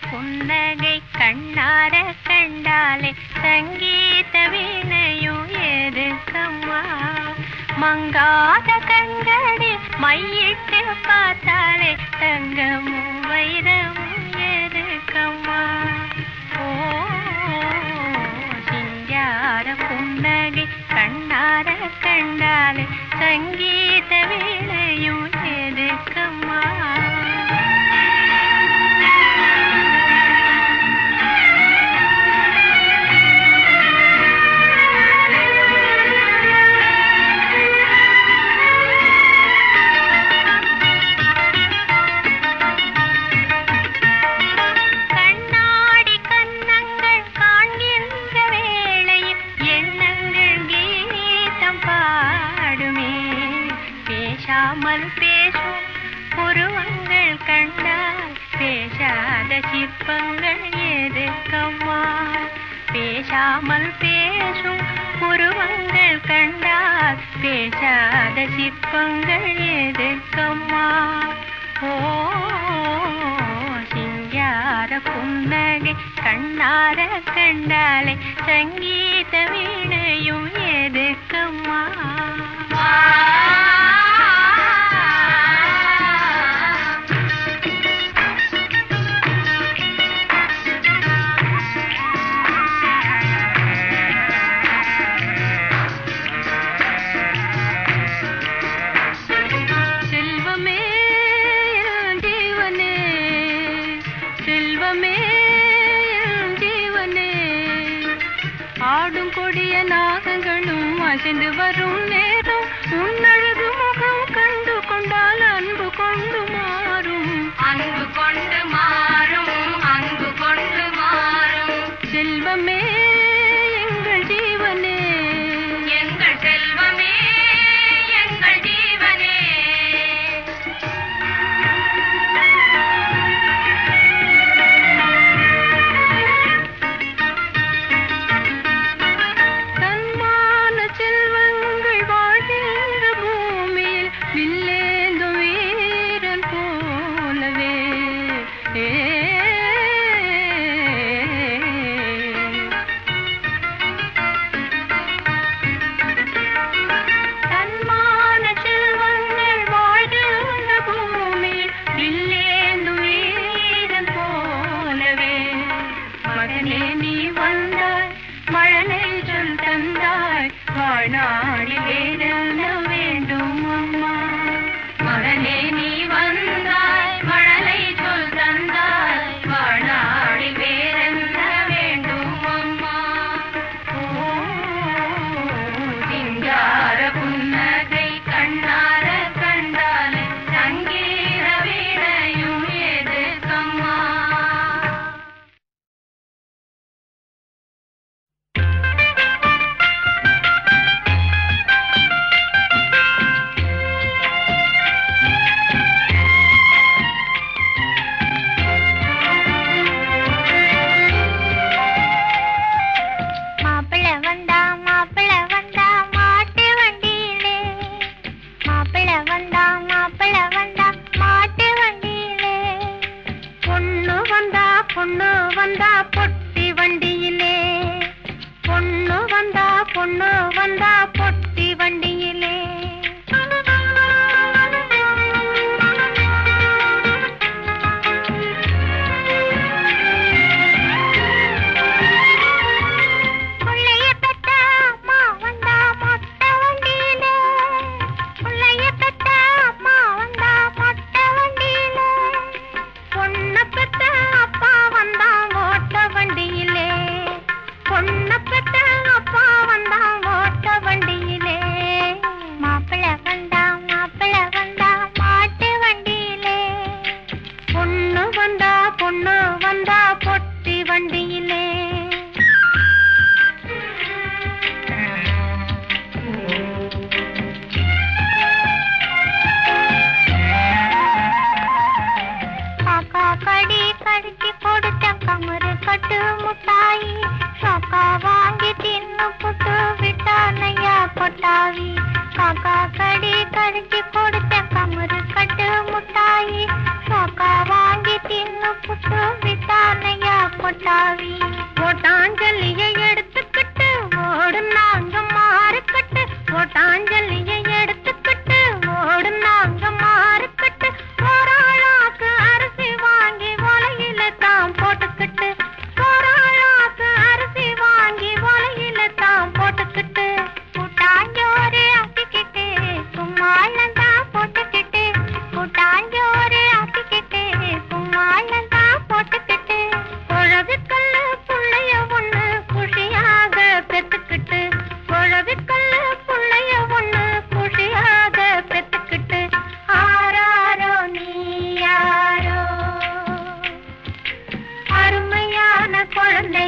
புன்னகை கண்ணார கண்டாலே சங்கீத வீணையும் எதுக்கம்மா மங்காத கண்களே மையிட்டு பார்த்தாலே தங்கமும் வைரமும் எதுக்கம்மா ஓ சிங்கார புன்னகை கண்ணார கண்டாலே சங்கீத வீணையும் எதுக்கம்மா பேசாமல் பேசும் புருவங்கள் கண்டால் பேசாத சிற்பங்கள் எதுக்கம்மா பேசாமல் பேசும் புருவங்கள் கண்டால் பேசாத சிற்பங்கள் எதுக்கம்மா ஓ சிங்கார புன்னகை கண்ணார கண்டாலே சங்கீத வீணையும் எதுக்கம்மா ஆடும் கொடிய நாகங்களும் அசைந்து வரும் நேரம் உன்னழகு முகம் கண்டு கொண்டால் அன்பு கொண்டு மாறும் அன்பு கொண்டு மாறும் அன்பு கொண்டு மாறும் செல்வமே எங்கள் ஜீவனே எங்கள் செல்வமே எங்கள் ஜீவனே काका कड़ी करके कोड़ते कमर कट मुटाई सोका वांगी तीन पुट बिता ஓட்டாவி ஓட்டாஞ்சலியை எடுத்துக்கிட்டு ஓடும் நாங்க மாறுக்கட்டு ஓட்டாஞ்சலியை எடுத்துக்கிட்டு ஓடும் நாங்க மாறுக்கட்டு போராளாக்கு அரிசி வாங்கி ஒலையில தான் போட்டுக்கிட்டு போராளாக்கு அரிசி வாங்கி ஒலையில தான் போட்டுக்கிட்டு கூட்டாஞ்சோறு ஆக்கிக்கிட்டு கும்மாளம் தான் போட்டுக்கிட்டு கூட்டாஞ்சோறு ஆக்கிக்கிட்டு கும்மாளம் தான் போட்டுக்கிட்டு குழவிக்கல்லு புள்ளைய ஒண்ணு குஷியாக பெத்துக்கிட்டு குழவிக்கல்லு புள்ளைய ஒண்ணு குஷியாக பெத்துக்கிட்டு ஆராரோ நீ யாரோ அருமையான குழந்தை